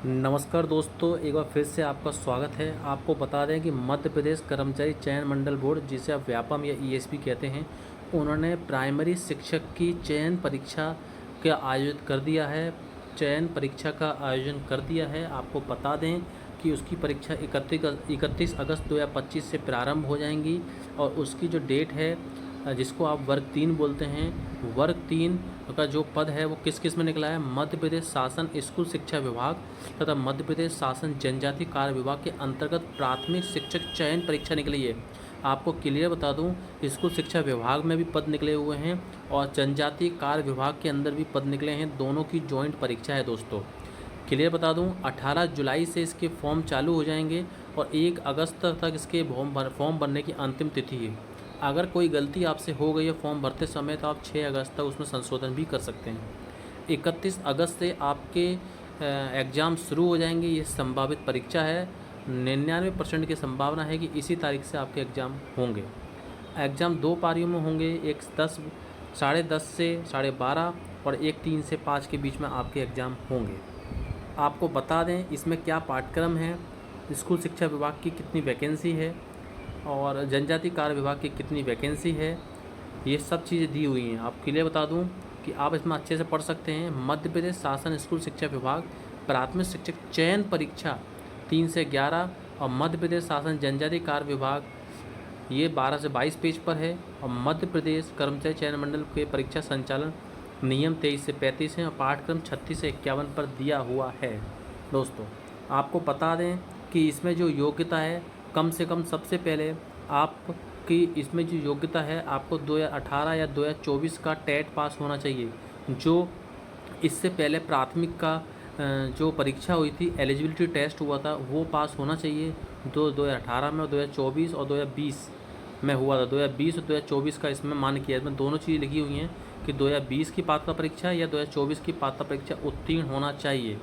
नमस्कार दोस्तों, एक बार फिर से आपका स्वागत है। आपको बता दें कि मध्य प्रदेश कर्मचारी चयन मंडल बोर्ड, जिसे आप व्यापम या ईएसपी कहते हैं, उन्होंने प्राइमरी शिक्षक की चयन परीक्षा का आयोजित कर दिया है। चयन परीक्षा का आयोजन कर दिया है। आपको बता दें कि उसकी परीक्षा 31 अगस्त 2025 से प्रारंभ हो जाएंगी और उसकी जो डेट है, जिसको आप वर्ग 3 बोलते हैं, वर्ग 3 का जो पद है वो किस किस में निकला है? मध्य प्रदेश शासन स्कूल शिक्षा विभाग तथा मध्य प्रदेश शासन जनजाति कार्य विभाग के अंतर्गत प्राथमिक शिक्षक चयन परीक्षा निकली है। आपको क्लियर बता दूं, स्कूल शिक्षा विभाग में भी पद निकले हुए हैं और जनजाति कार्य विभाग के अंदर भी पद निकले हैं। दोनों की जॉइंट परीक्षा है दोस्तों। क्लियर बता दूं, 18 जुलाई से इसके फॉर्म चालू हो जाएंगे और 1 अगस्त तक इसके फॉर्म भरने की अंतिम तिथि है। अगर कोई गलती आपसे हो गई है फॉर्म भरते समय, तो आप 6 अगस्त तक उसमें संशोधन भी कर सकते हैं। 31 अगस्त से आपके एग्ज़ाम शुरू हो जाएंगे। ये संभावित परीक्षा है। 99% की संभावना है कि इसी तारीख से आपके एग्ज़ाम होंगे। एग्ज़ाम 2 पारियों में होंगे, एक 10 से 12:30 और एक 3 से 5 के बीच में आपके एग्ज़ाम होंगे। आपको बता दें इसमें क्या पाठ्यक्रम है, स्कूल शिक्षा विभाग की कितनी वैकेंसी है और जनजाति कार्य विभाग की कितनी वैकेंसी है, ये सब चीज़ें दी हुई हैं। आपके लिए बता दूं कि आप इसमें अच्छे से पढ़ सकते हैं। मध्य प्रदेश शासन स्कूल शिक्षा विभाग प्राथमिक शिक्षक चयन परीक्षा 3 से 11 और मध्य प्रदेश शासन जनजाति कार्य विभाग ये 12 से 22 पेज पर है और मध्य प्रदेश कर्मचारी चयन मंडल के परीक्षा संचालन नियम 23 से 35 हैं और पाठ्यक्रम 36 से 51 पर दिया हुआ है। दोस्तों, आपको बता दें कि इसमें जो योग्यता है, कम से कम सबसे पहले आपकी इसमें जो योग्यता है, आपको 2018 या 2024 का टेट पास होना चाहिए। जो इससे पहले प्राथमिक का जो परीक्षा हुई थी, एलिजिबिलिटी टेस्ट हुआ था, वो पास होना चाहिए। 2018 में और 2024 और 2020 में हुआ था। 2020 और 2024 का इसमें मान किया, इसमें दोनों चीज़ें लिखी हुई हैं कि 2020 की पात्रता परीक्षा या 2024 की पात्रता परीक्षा उत्तीर्ण होना चाहिए।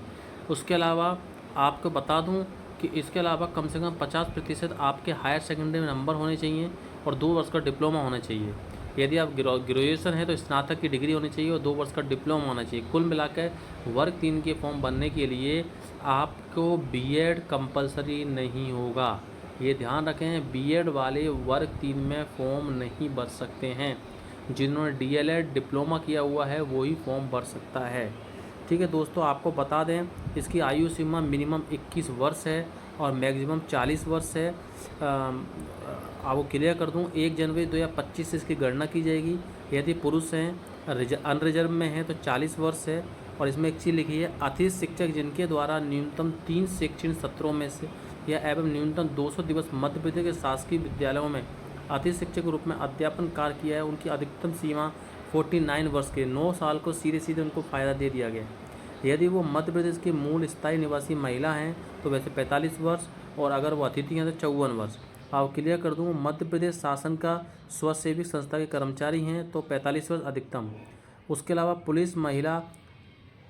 उसके अलावा आपको बता दूं कि इसके अलावा कम से कम 50% आपके हायर सेकेंडरी में नंबर होने चाहिए और 2 वर्ष का डिप्लोमा होना चाहिए। यदि आप ग्रेजुएशन है तो स्नातक की डिग्री होनी चाहिए और 2 वर्ष का डिप्लोमा होना चाहिए। कुल मिलाकर वर्ग 3 के फॉर्म भरने के लिए आपको बीएड कंपलसरी नहीं होगा। ये ध्यान रखें, बीएड वाले वर्ग 3 में फॉर्म नहीं भर सकते हैं। जिन्होंने डीएलएड डिप्लोमा किया हुआ है वही फॉर्म भर सकता है। ठीक है दोस्तों, आपको बता दें इसकी आयु सीमा मिनिमम 21 वर्ष है और मैक्सिमम 40 वर्ष है। आपको क्लियर कर दूं, 1 जनवरी 2025 से इसकी गणना की जाएगी। यदि पुरुष हैं, अनरिजर्व में हैं तो 40 वर्ष है। और इसमें एक चीज़ लिखी है, अतिथि शिक्षक जिनके द्वारा न्यूनतम 3 शैक्षणिक सत्रों में से या एवं न्यूनतम 200 दिवस मध्य प्रदेश के शासकीय विद्यालयों में अतिथि शिक्षक के रूप में अध्यापन कार्य किया है, उनकी अधिकतम सीमा 49 वर्ष के 9 साल को सीधे उनको फ़ायदा दे दिया गया। यदि वो मध्य प्रदेश के मूल स्थायी निवासी महिला हैं तो वैसे 45 वर्ष और अगर वो अतिथि हैं तो 54 वर्ष। आप क्लियर कर दूँ, मध्य प्रदेश शासन का स्वसेवी संस्था के कर्मचारी हैं तो 45 वर्ष अधिकतम। उसके अलावा पुलिस महिला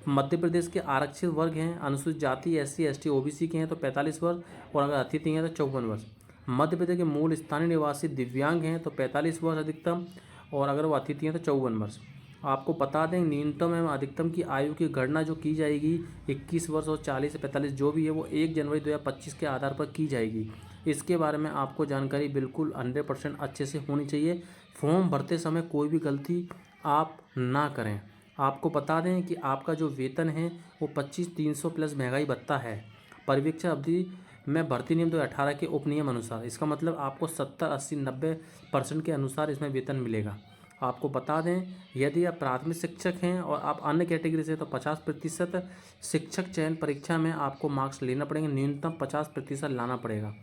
मध्य प्रदेश के आरक्षित वर्ग हैं, अनुसूचित जाति एससी एसटी ओबीसी के हैं तो 45 वर्ष और अगर अतिथि हैं तो 54 वर्ष। मध्य प्रदेश के मूल स्थानीय निवासी दिव्यांग हैं तो 45 वर्ष अधिकतम और अगर वो अतिथि हैं तो 54 वर्ष। आपको बता दें न्यूनतम एवं अधिकतम की आयु की गणना जो की जाएगी 21 वर्ष और 40 से 45 जो भी है वो 1 जनवरी 2025 के आधार पर की जाएगी। इसके बारे में आपको जानकारी बिल्कुल 100% अच्छे से होनी चाहिए। फॉर्म भरते समय कोई भी गलती आप ना करें। आपको बता दें कि आपका जो वेतन है वो 25,300 प्लस महंगाई भत्ता है परिवीक्षा अवधि में भर्ती नियम 2018 के उपनियम अनुसार। इसका मतलब आपको 70, 80, 90% के अनुसार इसमें वेतन मिलेगा। आपको बता दें यदि आप प्राथमिक शिक्षक हैं और आप अन्य कैटेगरी से तो 50% शिक्षक चयन परीक्षा में आपको मार्क्स लेना पड़ेंगे, न्यूनतम 50% लाना पड़ेगा।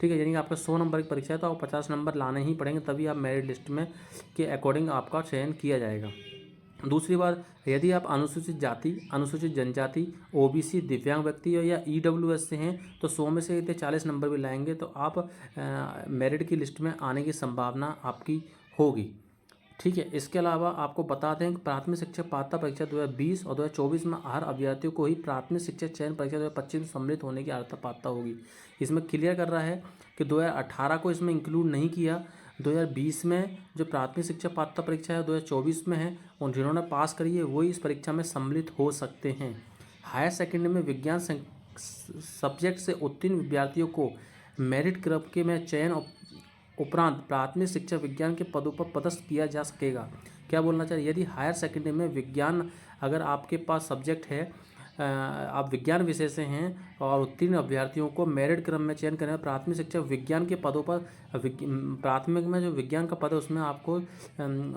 ठीक है, यानी कि आपका 100 नंबर की परीक्षा है तो आपको 50 नंबर लाने ही पड़ेंगे, तभी आप मेरिट लिस्ट में के अकॉर्डिंग आपका चयन किया जाएगा। दूसरी बात, यदि आप अनुसूचित जाति, अनुसूचित जनजाति, ओबीसी, दिव्यांग व्यक्ति या ईडब्ल्यूएस से हैं तो 100 में से यदि 40 नंबर भी लाएंगे तो आप मेरिट की लिस्ट में आने की संभावना आपकी होगी। ठीक है, इसके अलावा आपको बता दें कि प्राथमिक शिक्षक पात्रता परीक्षा 2020 और 2024 में हर अभ्यर्थियों को ही प्राथमिक शिक्षक चयन परीक्षा 2025 में सम्मिलित होने की अर्हता पात्रता होगी। इसमें क्लियर कर रहा है कि 2018 को इसमें इंक्लूड नहीं किया। 2020 में जो प्राथमिक शिक्षा पात्रता परीक्षा है 2024 में है और जिन्होंने पास करी है वही इस परीक्षा में सम्मिलित हो सकते हैं। हायर सेकेंडरी में विज्ञान सब्जेक्ट से उत्तीर्ण विद्यार्थियों को मेरिट क्रम के में चयन उपरांत प्राथमिक शिक्षा विज्ञान के पदों पर पदस्थ किया जा सकेगा। क्या बोलना चाहिए, यदि हायर सेकेंडरी में विज्ञान अगर आपके पास सब्जेक्ट है, आप विज्ञान विषय से हैं और उत्तीर्ण अभ्यर्थियों को मेरिट क्रम में चयन करें प्राथमिक शिक्षा विज्ञान के पदों पर, प्राथमिक में जो विज्ञान का पद है उसमें आपको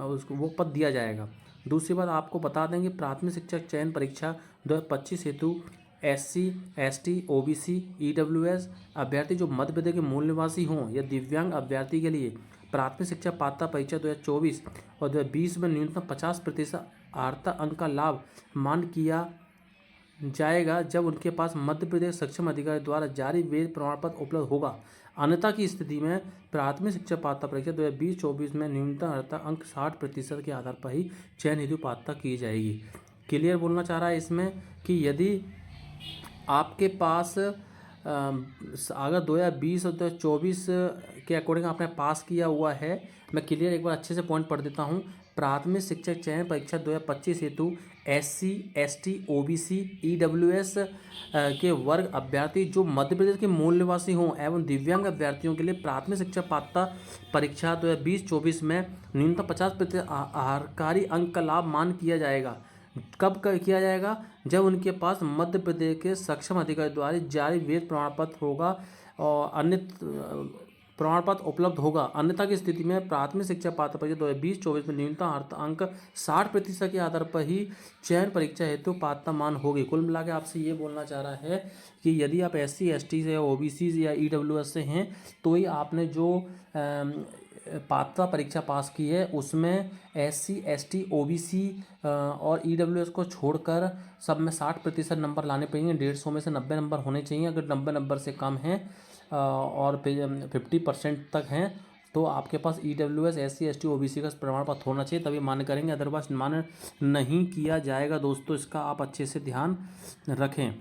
उसको वो पद दिया जाएगा। दूसरी बात आपको बता दें कि प्राथमिक शिक्षक चयन परीक्षा 2025 हेतु SC, ST, OBC, EWS अभ्यर्थी जो मध्य प्रदेश के मूल निवासी हों या दिव्यांग अभ्यर्थी के लिए प्राथमिक शिक्षा पात्रता परीक्षा 2024 और 2020 में न्यूनतम 50% अर्हता अंक का लाभ मान किया जाएगा जब उनके पास मध्य प्रदेश सक्षम अधिकारी द्वारा जारी वेद प्रमाण पत्र उपलब्ध होगा। अन्यथा की स्थिति में प्राथमिक शिक्षा पात्रता परीक्षा 2020-24 में न्यूनतम अर्हता अंक 60% के आधार पर ही चयन हेतु पात्रता की जाएगी। क्लियर बोलना चाह रहा है इसमें कि यदि आपके पास अगर 2020 और 2024 के अकॉर्डिंग आपने पास किया हुआ है, मैं क्लियर एक बार अच्छे से पॉइंट पढ़ देता हूँ। प्राथमिक शिक्षक चयन परीक्षा 2025 हेतु SC, ST, OBC, EWS के वर्ग अभ्यर्थी जो मध्य प्रदेश के मूल निवासी हों एवं दिव्यांग अभ्यर्थियों के लिए प्राथमिक शिक्षा पात्रता परीक्षा 2020-24 में न्यूनतम 50% आहारकारी अंक का लाभ मान किया जाएगा। कब किया जाएगा, जब उनके पास मध्य प्रदेश के सक्षम अधिकारी द्वारा जारी वेद प्रमाण पत्र होगा और अन्य प्रमाण पत्र उपलब्ध होगा। अन्यथा की स्थिति में प्राथमिक शिक्षा पात्रता परीक्षा 2020-24 में न्यूनतम अर्हता अंक 60% के आधार पर ही चयन परीक्षा हेतु पात्रता मान होगी। कुल मिला के आपसे ये बोलना चाह रहा है कि यदि आप SC, ST से OBC या EWS से हैं तो ही आपने जो पात्रता परीक्षा पास की है उसमें SC, ST, OBC और EWS को छोड़कर सब में 60% नंबर लाने पड़ेंगे। 150 में से 90 नंबर होने चाहिए। अगर 90 नंबर से कम हैं और 50% तक हैं तो आपके पास EWS, SC, ST, OBC का प्रमाण पत्र होना चाहिए, तभी मान्य करेंगे, अदरवाइज मान्य नहीं किया जाएगा। दोस्तों इसका आप अच्छे से ध्यान रखें।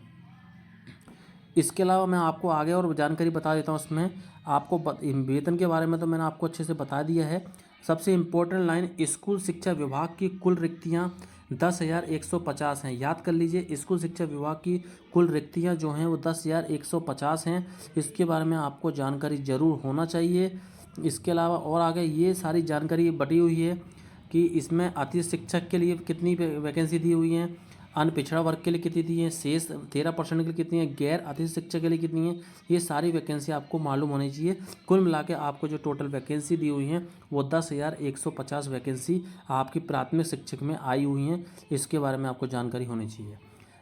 इसके अलावा मैं आपको आगे और जानकारी बता देता हूँ। इसमें आपको वेतन के बारे में तो मैंने आपको अच्छे से बता दिया है। सबसे इम्पोर्टेंट लाइन, स्कूल शिक्षा विभाग की कुल रिक्तियाँ 10,150 हैं। याद कर लीजिए, स्कूल शिक्षा विभाग की कुल रिक्तियाँ जो हैं वो 10,150 हैं। इसके बारे में आपको जानकारी ज़रूर होना चाहिए। इसके अलावा और आगे ये सारी जानकारी बटी हुई है कि इसमें अतिथि शिक्षक के लिए कितनी वैकेंसी दी हुई हैं, अन्य पिछड़ा वर्ग के लिए कितनी दी है, शेष 13% के लिए कितनी है, गैर अतिथि शिक्षक के लिए कितनी है, ये सारी वैकेंसी आपको मालूम होनी चाहिए। कुल मिला के आपको जो टोटल वैकेंसी दी हुई हैं वो 10,150 वैकेंसी आपकी प्राथमिक शिक्षक में आई हुई हैं। इसके बारे में आपको जानकारी होनी चाहिए।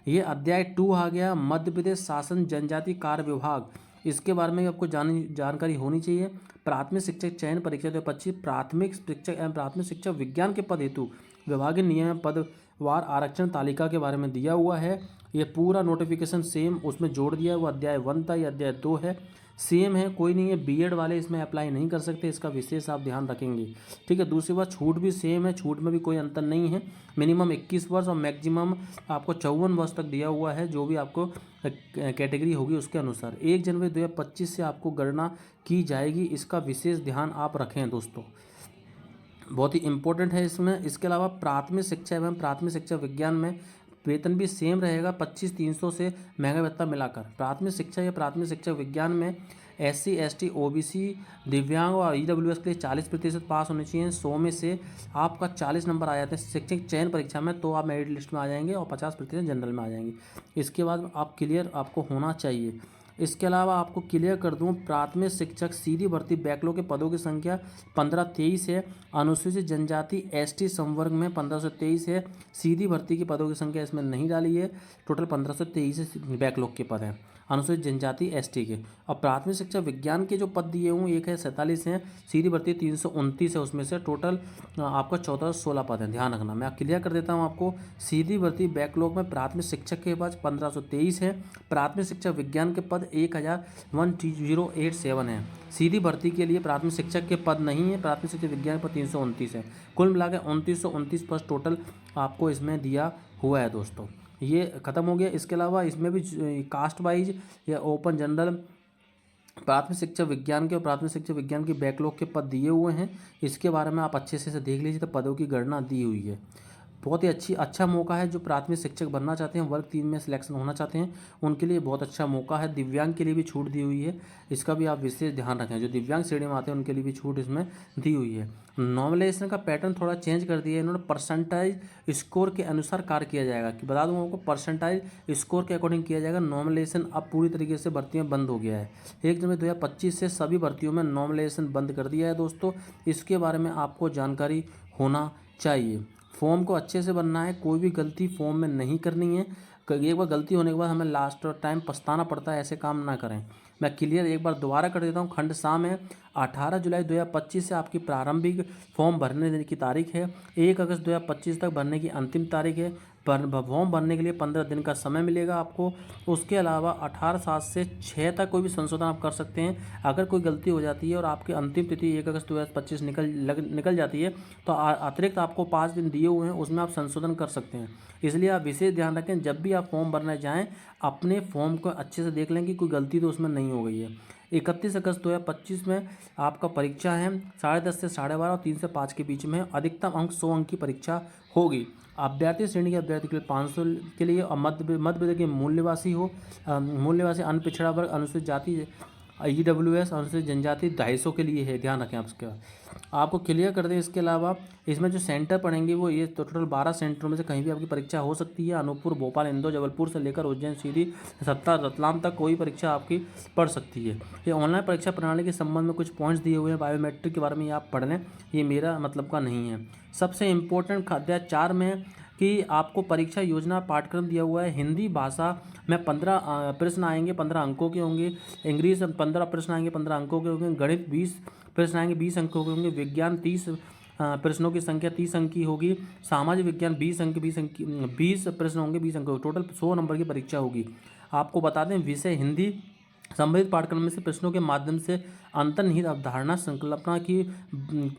ये अध्याय 2 आ गया, मध्य प्रदेश शासन जनजाति कार्य विभाग। इसके बारे में आपको जानकारी होनी चाहिए। प्राथमिक शिक्षक चयन परीक्षा 2025 प्राथमिक शिक्षक एवं प्राथमिक शिक्षक विज्ञान के पद हेतु विभागीय नियम में पदवार आरक्षण तालिका के बारे में दिया हुआ है। ये पूरा नोटिफिकेशन सेम उसमें जोड़ दिया है। वो अध्याय 1 था, ये अध्याय 2 है, सेम है, कोई नहीं है। बीएड वाले इसमें अप्लाई नहीं कर सकते, इसका विशेष आप ध्यान रखेंगे। ठीक है, दूसरी बात, छूट भी सेम है, छूट में भी कोई अंतर नहीं है। मिनिमम 21 वर्ष और मैक्सिमम आपको 54 वर्ष तक दिया हुआ है, जो भी आपको कैटेगरी होगी उसके अनुसार। 1 जनवरी 2025 से आपको गणना की जाएगी, इसका विशेष ध्यान आप रखें दोस्तों, बहुत ही इंपॉर्टेंट है इसमें। इसके अलावा प्राथमिक शिक्षा एवं प्राथमिक शिक्षा विज्ञान में वेतन भी सेम रहेगा, 25,300 से महंगा भत्ता मिलाकर। प्राथमिक शिक्षा या प्राथमिक शिक्षा विज्ञान में SC, ST, OBC, दिव्यांग और EWS के लिए 40% पास होने चाहिए। 100 में से आपका 40 नंबर आ जाते हैं शिक्षक चयन परीक्षा में तो आप मेरिट लिस्ट में आ जाएंगे और 50% जनरल में आ जाएंगे। इसके बाद आप क्लियर आपको होना चाहिए। इसके अलावा आपको क्लियर कर दूं, प्राथमिक शिक्षक सीधी भर्ती बैकलॉग के पदों की संख्या 1523 है। अनुसूचित जनजाति ST संवर्ग में 1523 है। सीधी भर्ती के पदों की संख्या इसमें नहीं डाली है। टोटल 1523 बैकलॉग के पद हैं अनुसूचित जनजाति ST के। और प्राथमिक शिक्षा विज्ञान के जो पद दिए हुए एक है 47 हैं, सीधी भर्ती 329 है, उसमें से टोटल आपका 1416 पद हैं। ध्यान रखना, मैं क्लियर कर देता हूँ आपको। सीधी भर्ती बैकलॉग में प्राथमिक शिक्षक के पास 1523 है। प्राथमिक शिक्षा विज्ञान के पद 1087 है। सीधी भर्ती के लिए प्राथमिक शिक्षक के पद नहीं है, प्राथमिक शिक्षा विज्ञान पर 329 है। कुल मिलाकर 2929 पद टोटल आपको इसमें दिया हुआ है दोस्तों। ये खत्म हो गया। इसके अलावा इसमें भी कास्ट वाइज या ओपन जनरल प्राथमिक शिक्षा विज्ञान के और प्राथमिक शिक्षा विज्ञान की बैकलॉग के पद दिए हुए हैं। इसके बारे में आप अच्छे से देख लीजिए, तो पदों की गणना दी हुई है। बहुत ही अच्छा मौका है। जो प्राथमिक शिक्षक बनना चाहते हैं, वर्ग 3 में सिलेक्शन होना चाहते हैं, उनके लिए बहुत अच्छा मौका है। दिव्यांग के लिए भी छूट दी हुई है, इसका भी आप विशेष ध्यान रखें। जो दिव्यांग श्रेणी में आते हैं उनके लिए भी छूट इसमें दी हुई है। नॉमिनेशन का पैटर्न थोड़ा चेंज कर दिया है इन्होंने, परसेंटाइज स्कोर के अनुसार कार्य किया जाएगा। कि बता दूं आपको, परसेंटाइज स्कोर के अकॉर्डिंग किया जाएगा। नॉमिनेशन अब पूरी तरीके से भर्तियां बंद हो गया है। 1 जनवरी 2025 से सभी भर्तियों में नॉमिनेशन बंद कर दिया है दोस्तों। इसके बारे में आपको जानकारी होना चाहिए। फॉर्म को अच्छे से भरना है, कोई भी गलती फॉर्म में नहीं करनी है। एक बार गलती होने के बाद हमें लास्ट टाइम पछताना पड़ता है, ऐसे काम ना करें। मैं क्लियर एक बार दोबारा कर देता हूँ। खंड सा में 18 जुलाई 2025 से आपकी प्रारंभिक फॉर्म भरने की तारीख है। 1 अगस्त 2025 तक भरने की अंतिम तारीख है। फॉर्म भरने के लिए 15 दिन का समय मिलेगा आपको। उसके अलावा 18/7 से 6 तक कोई भी संशोधन आप कर सकते हैं। अगर कोई गलती हो जाती है और आपकी अंतिम तिथि 1 अगस्त 2025 निकल जाती है, तो अतिरिक्त आपको 5 दिन दिए हुए हैं, उसमें आप संशोधन कर सकते हैं। इसलिए आप विशेष ध्यान रखें, जब भी आप फॉर्म भरने जाएँ अपने फॉर्म को अच्छे से देख लें कि कोई गलती तो उसमें नहीं हो गई है। 31 अगस्त 2025 में आपका परीक्षा है। 10:30 से 12:30 और 3 से 5 के बीच में। अधिकतम अंक 100 अंक की परीक्षा होगी। अभ्यर्थी श्रेणी के अभ्यर्थी के लिए 500 के लिए, और मध्य प्रदेश के मूल्यवासी मूल्यवासी अन्य पिछड़ा वर्ग, अनुसूचित जाति, EWS, अनुसूचित जनजाति 250 के लिए है। ध्यान रखें आप इसका, आपको क्लियर कर दें। इसके अलावा इसमें जो सेंटर पड़ेंगे वो ये टोटल 12 सेंटरों में से कहीं भी आपकी परीक्षा हो सकती है। अनूपपुर, भोपाल, इंदौर, जबलपुर से लेकर उज्जैन, सीधी, सत्ता, रतलाम तक कोई परीक्षा आपकी पड़ सकती है। ये ऑनलाइन परीक्षा प्रणाली के संबंध में कुछ पॉइंट्स दिए हुए हैं, बायोमेट्रिक के बारे में आप पढ़ लें, ये मेरा मतलब का नहीं है। सबसे इम्पोर्टेंट अध्याय 4 में कि आपको परीक्षा योजना पाठ्यक्रम दिया हुआ है। हिंदी भाषा में 15 प्रश्न आएंगे, 15 अंकों के होंगे। इंग्लिश 15 प्रश्न आएंगे, 15 अंकों के होंगे। गणित 20 प्रश्न आएंगे, 20 अंकों के होंगे। विज्ञान 30 प्रश्नों की संख्या 30 अंक की होगी। सामाजिक विज्ञान 20 प्रश्न होंगे, 20 अंकों, टोटल 100 नंबर की परीक्षा होगी। आपको बता दें, विषय हिंदी संबंधित पाठ्यक्रम में से प्रश्नों के माध्यम से अंतर्निहित अवधारणा संकल्पना की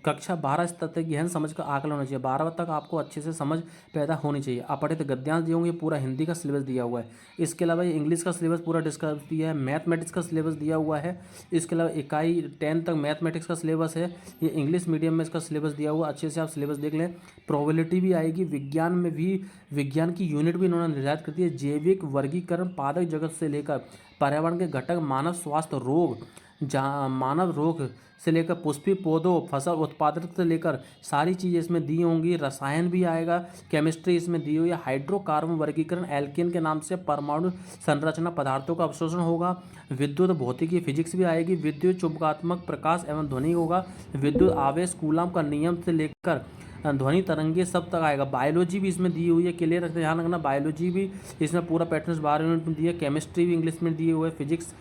कक्षा 12 स्तर तक गहन समझ का आकलन होना चाहिए। 12 तक आपको अच्छे से समझ पैदा होनी चाहिए। अपठित गद्यांश दिए होंगे, पूरा हिंदी का सिलेबस दिया हुआ है। इसके अलावा ये इंग्लिश का सिलेबस पूरा डिस्कस दिया है। मैथमेटिक्स का सिलेबस दिया हुआ है। इसके अलावा इकाई 10 तक मैथमेटिक्स का सिलेबस है। ये इंग्लिश मीडियम में इसका सिलेबस दिया हुआ, अच्छे से आप सिलेबस देख लें। प्रोबेबिलिटी भी आएगी। विज्ञान में भी विज्ञान की यूनिट भी इन्होंने निर्धारित कर दी है। जैविक वर्गीकरण, पादप जगत से लेकर पर्यावरण के घटक, मानव स्वास्थ्य, रोग, मानव रोग से लेकर पुष्पी पौधों, फसल उत्पादन से लेकर सारी चीज़ें इसमें दी होंगी। रसायन भी आएगा, केमिस्ट्री इसमें दी हुई है। हाइड्रोकार्बन वर्गीकरण, एल्केन के नाम से परमाणु संरचना, पदार्थों का अवशोषण होगा। विद्युत भौतिकी, फिजिक्स भी आएगी। विद्युत चुंबकात्मक, प्रकाश एवं ध्वनि होगा। विद्युत आवेश, कूलम का नियम से लेकर ध्वनि तरंगे सब तक आएगा। बायोलॉजी भी इसमें दी हुई है, क्लियर रखना, ध्यान रखना। बायोलॉजी भी इसमें पूरा पैटर्न 12 यूनिट में दिया है। केमिस्ट्री भी इंग्लिश में दिए हुए, फिजिक्स,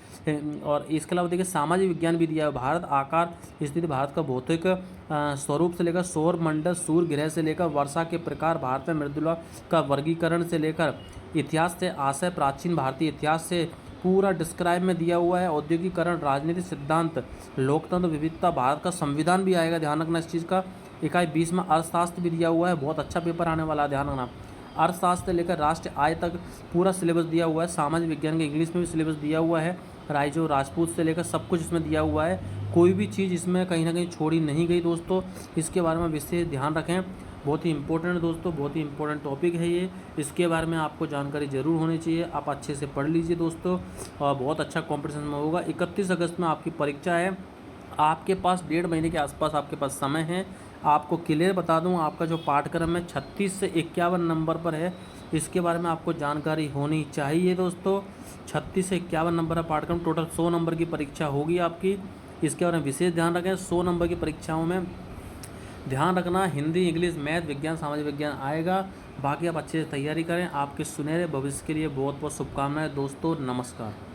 और इसके अलावा देखिए सामाजिक विज्ञान भी दिया है। भारत, आकार, स्थिति, भारत का भौतिक स्वरूप से लेकर सौर मंडल, सूर्य ग्रह से लेकर वर्षा के प्रकार, भारत में मृदुला का वर्गीकरण से लेकर इतिहास से आशय, प्राचीन भारतीय इतिहास से पूरा डिस्क्राइब में दिया हुआ है। औद्योगिकरण, राजनीतिक सिद्धांत, लोकतंत्र, विविधता, भारत का संविधान भी आएगा, ध्यान रखना इस चीज़ का। इकाई 20 में अर्थशास्त्र भी दिया हुआ है, बहुत अच्छा पेपर आने वाला है, ध्यान रखना। अर्थशास्त्र से लेकर राष्ट्र आय तक पूरा सिलेबस दिया हुआ है। सामाजिक विज्ञान के इंग्लिश में भी सिलेबस दिया हुआ है। राइजो, राजपूत से लेकर सब कुछ इसमें दिया हुआ है। कोई भी चीज़ इसमें कहीं ना कहीं छोड़ी नहीं गई दोस्तों, इसके बारे में विशेष ध्यान रखें। बहुत ही इंपॉर्टेंट है दोस्तों, बहुत ही इंपॉर्टेंट टॉपिक है ये, इसके बारे में आपको जानकारी ज़रूर होनी चाहिए। आप अच्छे से पढ़ लीजिए दोस्तों, और बहुत अच्छा कॉम्पिटिशन में होगा। 31 अगस्त में आपकी परीक्षा है। आपके पास 1.5 महीने के आसपास आपके पास समय है। आपको क्लियर बता दूं, आपका जो पाठ्यक्रम है 36 से 51 नंबर पर है। इसके बारे में आपको जानकारी होनी चाहिए दोस्तों। 36 से 51 नंबर का पाठ्यक्रम, टोटल 100 नंबर की परीक्षा होगी आपकी। इसके बारे में विशेष ध्यान रखें। 100 नंबर की परीक्षाओं में ध्यान रखना, हिंदी, इंग्लिश, मैथ, विज्ञान, सामाजिक विज्ञान आएगा। बाकी आप अच्छे से तैयारी करें। आपके सुनहरे भविष्य के लिए बहुत बहुत शुभकामनाएं दोस्तों। नमस्कार।